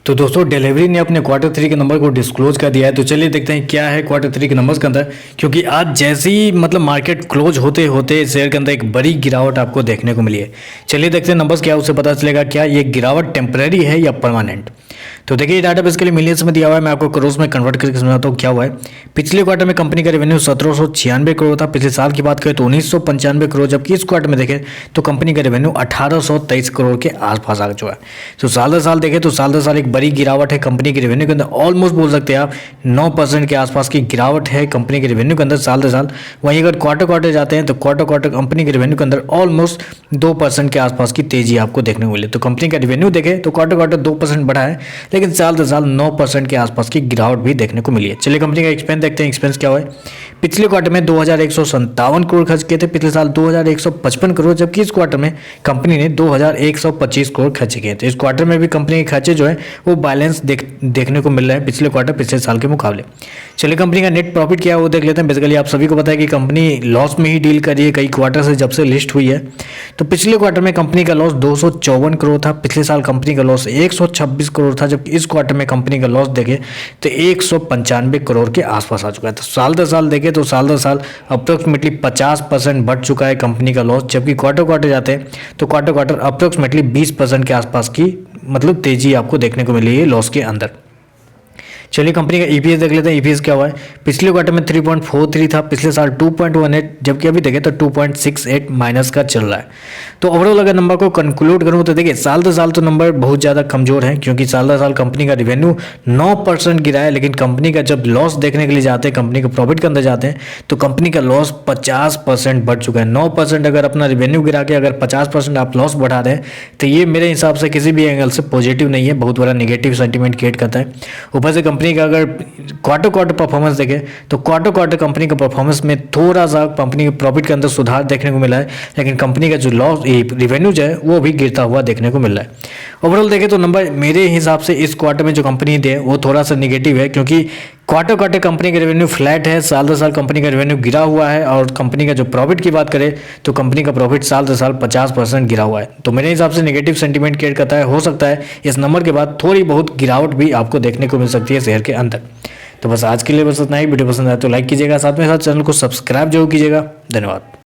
तो दोस्तों डिलीवरी ने अपने क्वार्टर थ्री के नंबर को डिस्क्लोज कर दिया है। तो चलिए देखते हैं क्या है क्वार्टर थ्री के नंबर्स के अंदर, क्योंकि आज जैसे ही मार्केट क्लोज होते होते शेयर के अंदर एक बड़ी गिरावट आपको देखने को मिली है। चलिए देखते हैं नंबर्स क्या, उससे पता चलेगा क्या ये गिरावट टेम्परेरी है या परमानेंट। तो देखिए डाटा बेसिकली मिलियंस में दिया हुआ है, मैं आपको करोड़ में कन्वर्ट करके समझाता हूँ क्या हुआ है। पिछले क्वार्टर में कंपनी का रेवेन्यू 1796 करोड़ था, पिछले साल की बात करें तो 1995 करोड़, जबकि इस क्वार्टर में देखें तो कंपनी का रेवेन्यू 1823 करोड़ के आसपास आ चुका है। तो साल दर साल देखें तो साल दर साल एक बड़ी गिरावट है कंपनी के रेवेन्यू के अंदर, ऑलमोस्ट बोल सकते हैं आप 9% के आसपास की गिरावट है कंपनी के रेवेन्यू के अंदर साल दर साल। वहीं अगर क्वार्टर जाते हैं तो क्वार्टर कंपनी के रेवेन्यू के अंदर ऑलमोस्ट 2% के आसपास की तेजी आपको देखने को मिले। तो कंपनी का रेवेन्यू देखें तो क्वार्टर 2% बढ़ा है, लेकिन साल दर साल 9% के आसपास की गिरावट भी देखने को मिली है। चलिए कंपनी का एक्सपेंस देखते हैं, एक्सपेंस क्या हुआ है। पिछले क्वार्टर में 2157 करोड़ खर्च किए थे, पिछले साल 2155 करोड़, जबकि इस क्वार्टर में कंपनी ने 2125 करोड़ खर्च किए थे। इस क्वार्टर में भी कंपनी के खर्चे जो है वो बैलेंस देखने को मिल रहा है पिछले क्वार्टर पिछले साल के मुकाबले। चलिए कंपनी का नेट प्रॉफिट क्या है वो देख लेते हैं। बेसिकली आप सभी को पता है कि कंपनी लॉस में ही डील कर रही है कई क्वार्टर से जब से लिस्ट हुई है। तो पिछले क्वार्टर में कंपनी का लॉस 254 करोड़ था, पिछले साल कंपनी का लॉस 126 करोड़ था, जबकि इस क्वार्टर में कंपनी का लॉस देखें तो 195 करोड़ के आसपास आ चुका है। तो साल दर साल देखें तो साल दर साल अप्रोक्सीमेटली 50% बढ़ चुका है कंपनी का लॉस, जबकि क्वार्टर जाते हैं तो क्वार्टर अप्रोक्सीमेटली 20% के आसपास की तेजी आपको देखने को मिली है लॉस के अंदर। चलिए कंपनी का ईपीएस देख लेते हैं, ईपीएस क्या हुआ है। पिछले क्वार्टर में 3.43 था, पिछले साल 2.18, जबकि अभी देखें तो 2.68 माइनस का चल रहा है। तो ओवरऑल अगर नंबर को कंक्लूड करूं तो देखिए साल दर साल तो नंबर बहुत ज़्यादा कमजोर है, क्योंकि साल दर साल कंपनी का रेवेन्यू 9% गिरा है, लेकिन कंपनी का जब लॉस देखने के लिए जाते हैं, कंपनी के प्रॉफिट के अंदर जाते हैं तो कंपनी का लॉस 50% बढ़ चुका है। 9% अगर अपना रेवेन्यू गिरा के अगर 50% आप लॉस बढ़ा रहे हैं तो ये मेरे हिसाब से किसी भी एंगल से पॉजिटिव नहीं है, बहुत बड़ा नेगेटिव सेंटीमेंट क्रिएट करता है। ऊपर से कंपनी का अगर क्वार्टर परफॉर्मेंस देखें तो क्वार्टर कंपनी का परफॉर्मेंस में थोड़ा सा कंपनी के प्रॉफिट के अंदर सुधार देखने को मिला है, लेकिन कंपनी का जो लॉस रेवेन्यू जो है वो भी गिरता हुआ देखने को मिल रहा है। ओवरऑल देखें तो नंबर मेरे हिसाब से इस क्वार्टर में जो कंपनी दे वो थोड़ा सा निगेटिव है, क्योंकि क्वार्टर कंपनी का रेवेन्यू फ्लैट है, साल दर साल कंपनी का रेवेन्यू गिरा हुआ है, और कंपनी का जो प्रॉफिट की बात करें तो कंपनी का प्रॉफिट साल दर साल 50% गिरा हुआ है। तो मेरे हिसाब से नेगेटिव सेंटीमेंट क्रिएट करता है। हो सकता है इस नंबर के बाद थोड़ी बहुत गिरावट भी आपको देखने को मिल सकती है शेयर के अंदर। तो बस आज के लिए बस इतना ही। वीडियो पसंद आए तो लाइक कीजिएगा, साथ में साथ चैनल को सब्सक्राइब जरूर कीजिएगा। धन्यवाद।